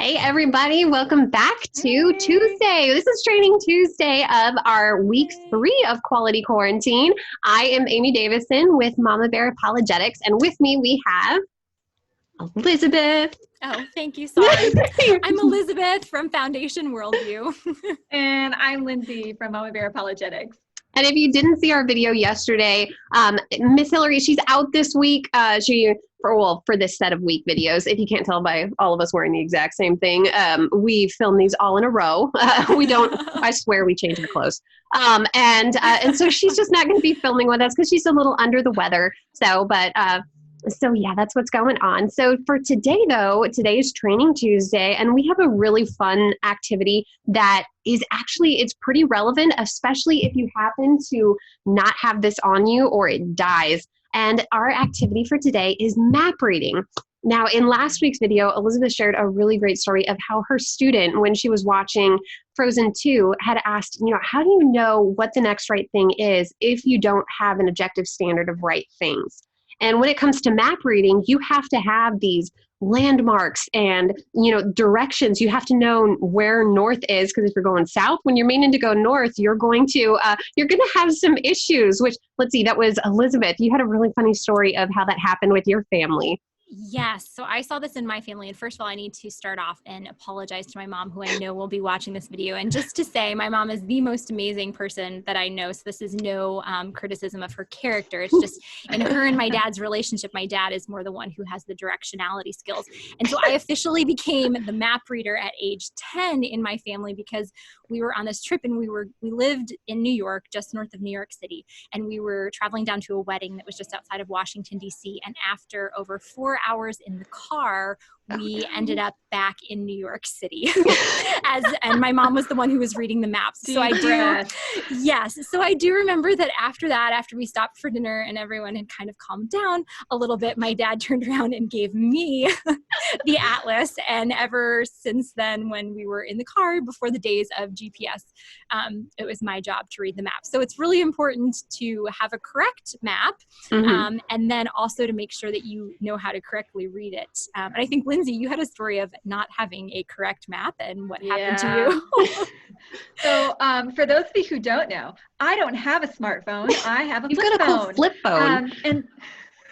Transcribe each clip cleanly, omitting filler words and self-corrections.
Hey, everybody. Welcome back to Tuesday. This is Training Tuesday of our week 3 of Quality Quarantine. I am Amy Davison with Mama Bear Apologetics, and with me we have Elizabeth. Oh, thank you. Sorry. I'm Elizabeth from Foundation Worldview. And I'm Lindsey from Mama Bear Apologetics. And if you didn't see our video yesterday, Miss Hillary, she's out this week. For this set of week videos, if you can't tell by all of us wearing the exact same thing, we film these all in a row. We don't, I swear we change our clothes. And so she's just not going to be filming with us because she's a little under the weather. So yeah, that's what's going on. So for today, though, today is Training Tuesday, and we have a really fun activity that is actually, it's pretty relevant, especially if you happen to not have this on you or it dies. And our activity for today is map reading. Now, in last week's video, Elizabeth shared a really great story of how her student, when she was watching Frozen 2, had asked, how do you know what the next right thing is if you don't have an objective standard of right things? And when it comes to map reading, you have to have these landmarks and, directions. You have to know where north is, because if you're going south, when you're meaning to go north, you're going to have some issues, which, let's see, that was Elizabeth. You had a really funny story of how that happened with your family. Yes. So I saw this in my family. And first of all, I need to start off and apologize to my mom, who I know will be watching this video. And just to say, my mom is the most amazing person that I know. So this is no criticism of her character. It's just in her and my dad's relationship, my dad is more the one who has the directionality skills. And so I officially became the map reader at age 10 in my family, because we were on this trip and we lived in New York, just north of New York City. And we were traveling down to a wedding that was just outside of Washington, D.C. And after over 4 hours in the car, we ended up back in New York City. And my mom was the one who was reading the maps. So I do remember that after we stopped for dinner and everyone had kind of calmed down a little bit, my dad turned around and gave me the atlas. And ever since then, when we were in the car before the days of GPS, it was my job to read the map. So it's really important to have a correct map, and then also to make sure that you know how to correctly read it. And I think, Lindsey, you had a story of not having a correct map and what happened to you. So for those of you who don't know, I don't have a smartphone. I have a flip phone. You've got a cool flip phone. And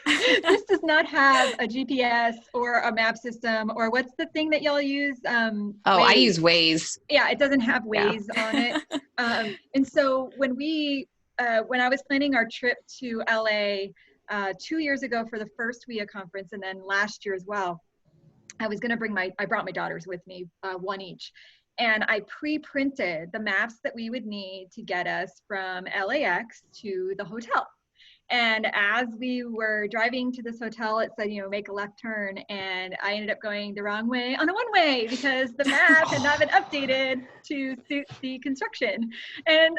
this does not have a GPS or a map system, or what's the thing that y'all use? Waze. I use Waze. Yeah, it doesn't have Waze on it. And so when I was planning our trip to LA 2 years ago for the first WIA conference, and then last year as well, I brought my daughters with me, one each. And I pre-printed the maps that we would need to get us from LAX to the hotel. And as we were driving to this hotel, it said, make a left turn. And I ended up going the wrong way on a one-way because the map had not been updated to suit the construction. And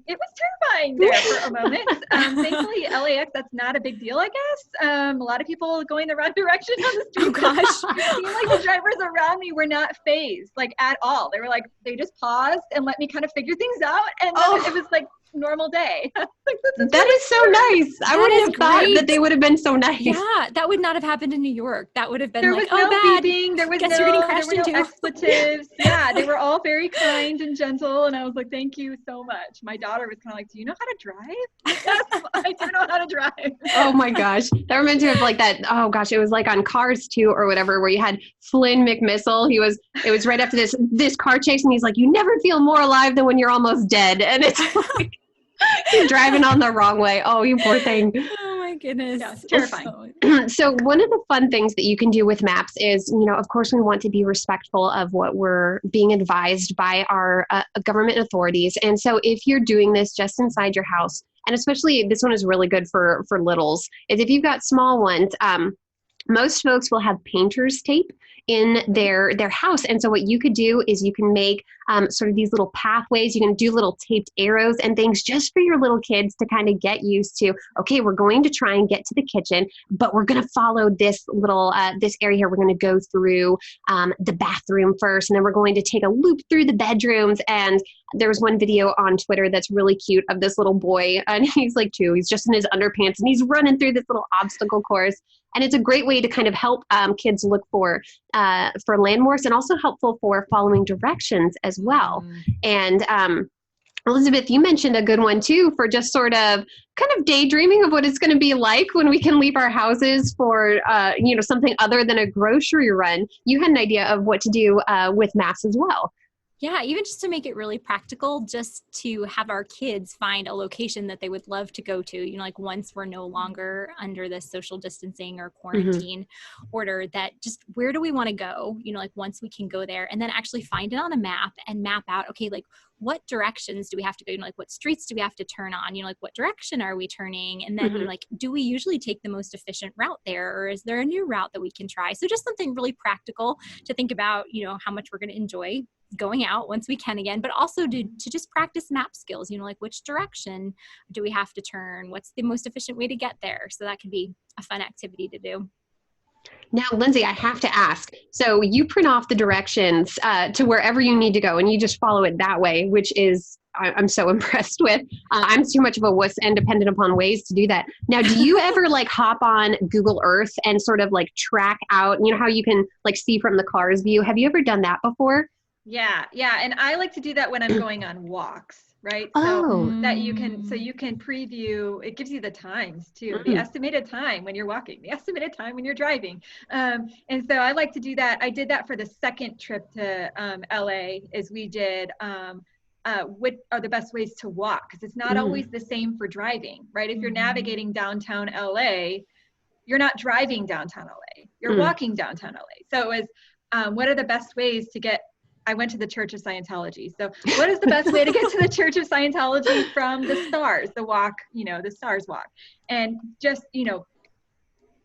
it was terrifying there for a moment. Thankfully, LAX, that's not a big deal, I guess. A lot of people going the wrong direction on the street. Oh, gosh. It seemed like the drivers around me were not phased, at all. They were they just paused and let me kind of figure things out. And then it was normal day. That is so nice. I wouldn't have thought that they would have been so nice. Yeah, that would not have happened in New York. That would have been there was no bad. beeping. There was Guess you're getting crashed into. Expletives. Yeah, they were all very kind and gentle, and I was like, thank you so much. My daughter was kind of do you know how to drive? Yes, I do know how to drive. Oh my gosh. That reminds me of that, oh gosh, it was on Cars 2 or whatever, where you had Flynn McMissile. It was right after this car chase, and he's like, you never feel more alive than when you're almost dead. And it's he's driving on the wrong way. Oh, you poor thing. Oh my goodness. Yeah, it's terrifying. So one of the fun things that you can do with maps is, of course, we want to be respectful of what we're being advised by our government authorities. And so if you're doing this just inside your house, and especially this one is really good for littles, is if you've got small ones, most folks will have painter's tape in their house. And so what you could do is you can make sort of these little pathways. You can do little taped arrows and things just for your little kids to kind of get used to, okay, we're going to try and get to the kitchen, but we're going to follow this little, this area here. We're going to go through the bathroom first, and then we're going to take a loop through the bedrooms. And there was one video on Twitter that's really cute of this little boy, and he's 2. He's just in his underpants, and he's running through this little obstacle course. And it's a great way to kind of help kids look for for landmarks and also helpful for following directions as well. And Elizabeth, you mentioned a good one too for just sort of kind of daydreaming of what it's going to be like when we can leave our houses for, something other than a grocery run. You had an idea of what to do with maps as well. Yeah, even just to make it really practical, just to have our kids find a location that they would love to go to, like once we're no longer under this social distancing or quarantine order, that just where do we want to go, like once we can go there, and then actually find it on a map and map out, okay, like what directions do we have to go, like what streets do we have to turn on, like what direction are we turning, and then like do we usually take the most efficient route there, or is there a new route that we can try? So just something really practical to think about, how much we're going to enjoy going out once we can again, but also to just practice map skills, like which direction do we have to turn? What's the most efficient way to get there? So that could be a fun activity to do. Now, Lindsey, I have to ask, so you print off the directions to wherever you need to go and you just follow it that way, which is, I'm so impressed with. I'm too much of a wuss and dependent upon Waze to do that. Now, do you ever like hop on Google Earth and sort of like track out, how you can like see from the car's view? Have you ever done that before? Yeah. And I like to do that when I'm going on walks, right? Oh. So that you can preview, it gives you the times too, the estimated time when you're walking, the estimated time when you're driving. And so I like to do that. I did that for the second trip to LA, is we did what are the best ways to walk? Because it's not always the same for driving, right? If you're navigating downtown LA, you're not driving downtown LA, you're walking downtown LA. So it was, what are the best ways to get, I went to the Church of Scientology. So what is the best way to get to the Church of Scientology from the stars, the walk, the stars walk? And just,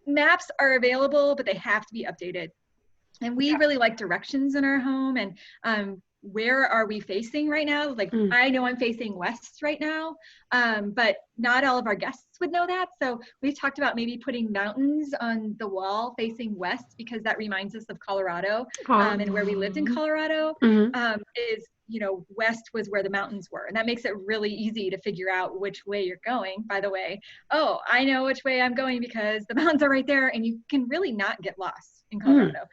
maps are available, but they have to be updated. And we really like directions in our home, and where are we facing right now? Like, I know I'm facing west right now, but not all of our guests would know that. So we've talked about maybe putting mountains on the wall facing west, because that reminds us of Colorado, and where we lived in Colorado, is, west was where the mountains were. And that makes it really easy to figure out which way you're going. By the way, oh, I know which way I'm going because the mountains are right there, and you can really not get lost in Colorado.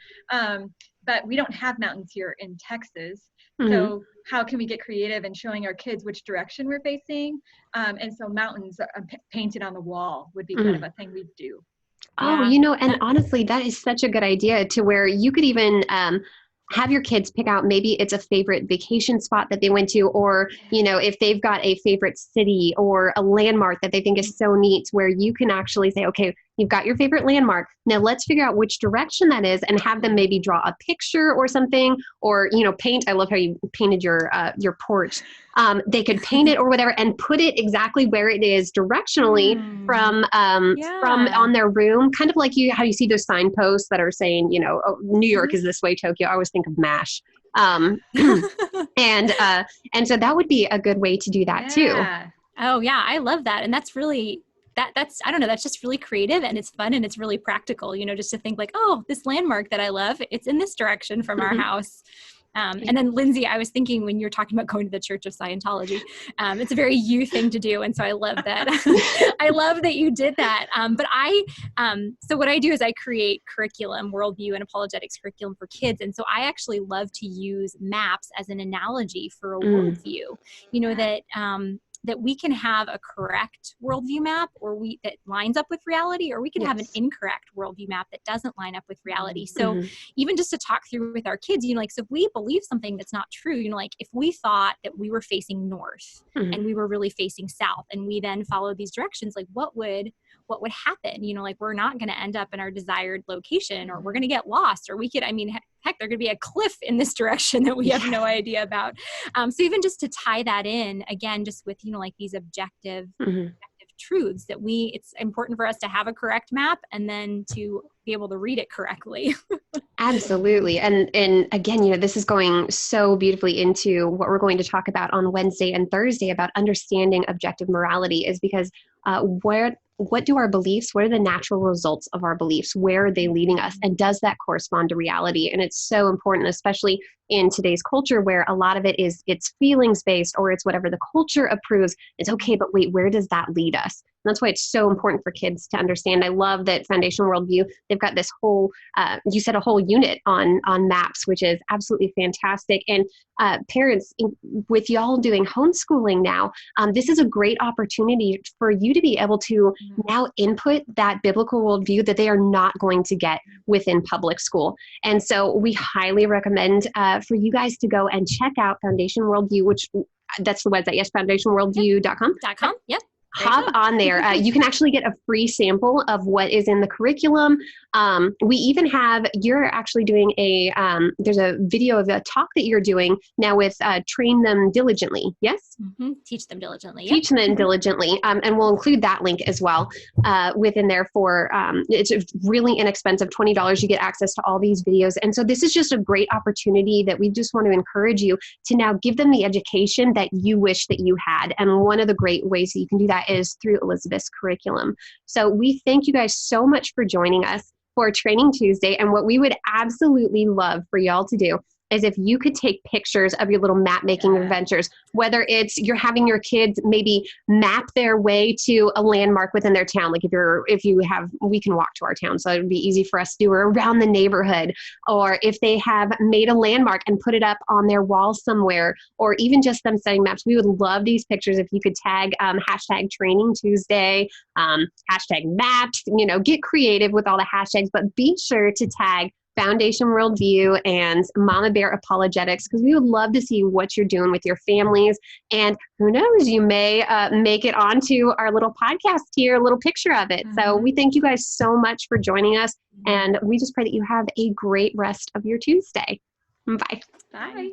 But we don't have mountains here in Texas. So how can we get creative in showing our kids which direction we're facing? And so mountains painted on the wall would be kind of a thing we'd do. Oh, and honestly, that is such a good idea, to where you could even have your kids pick out, maybe it's a favorite vacation spot that they went to, or, if they've got a favorite city or a landmark that they think is so neat, where you can actually say, okay, you've got your favorite landmark. Now let's figure out which direction that is, and have them maybe draw a picture or something, or, paint. I love how you painted your porch. They could paint it or whatever and put it exactly where it is directionally from on their room. Kind of like how you see those signposts that are saying, oh, New York is this way, Tokyo. I always think of MASH. And so that would be a good way to do that too. Oh yeah. I love that. And that's really, that's, I don't know, that's just really creative, and it's fun, and it's really practical, just to think like, oh, this landmark that I love, it's in this direction from our house. And then Lindsey, I was thinking when you're talking about going to the Church of Scientology, it's a very you thing to do. And so I love that. I love that you did that. But so what I do is I create curriculum, worldview and apologetics curriculum for kids. And so I actually love to use maps as an analogy for a worldview, that we can have a correct worldview map, or that lines up with reality, or we can have an incorrect worldview map that doesn't line up with reality. So even just to talk through with our kids, so if we believe something that's not true, like if we thought that we were facing north and we were really facing south, and we then followed these directions, like what would happen? Like we're not going to end up in our desired location, or we're going to get lost, or we could, heck, there could be a cliff in this direction that we have no idea about. So even just to tie that in again, just with, like these objective truths, that it's important for us to have a correct map, and then to be able to read it correctly. Absolutely. And again, this is going so beautifully into what we're going to talk about on Wednesday and Thursday about understanding objective morality, is because what do our beliefs, what are the natural results of our beliefs? Where are they leading us? And does that correspond to reality? And it's so important, especially in today's culture, where a lot of it's feelings based, or it's whatever the culture approves. It's okay, but wait, where does that lead us? that's why it's so important for kids to understand. I love that Foundation Worldview, they've got this whole, you said a whole unit on maps, which is absolutely fantastic. And parents, with y'all doing homeschooling now, this is a great opportunity for you to be able to now input that biblical worldview that they are not going to get within public school. And so we highly recommend for you guys to go and check out Foundation Worldview, which that's the website, yes, foundationworldview.com. Yep. Hop on there. You can actually get a free sample of what is in the curriculum. We even have, you're actually doing there's a video of a talk that you're doing now with Train Them Diligently. Yes? Mm-hmm. Teach Them Diligently. Yep. Teach Them Diligently. And we'll include that link as well within there for, it's really inexpensive, $20. You get access to all these videos. And so this is just a great opportunity that we just want to encourage you to now give them the education that you wish that you had. And one of the great ways that you can do that is through Elizabeth's curriculum. So we thank you guys so much for joining us for Training Tuesday. And what we would absolutely love for y'all to do is if you could take pictures of your little map making adventures, whether it's you're having your kids maybe map their way to a landmark within their town. Like we can walk to our town, so it would be easy for us to do, or around the neighborhood, or if they have made a landmark and put it up on their wall somewhere, or even just them setting maps. We would love these pictures if you could tag hashtag Training Tuesday, hashtag maps, get creative with all the hashtags, but be sure to tag Foundation Worldview and Mama Bear Apologetics, because we would love to see what you're doing with your families. And who knows, you may make it onto our little podcast here, a little picture of it. Mm-hmm. So we thank you guys so much for joining us. And we just pray that you have a great rest of your Tuesday. Bye. Bye.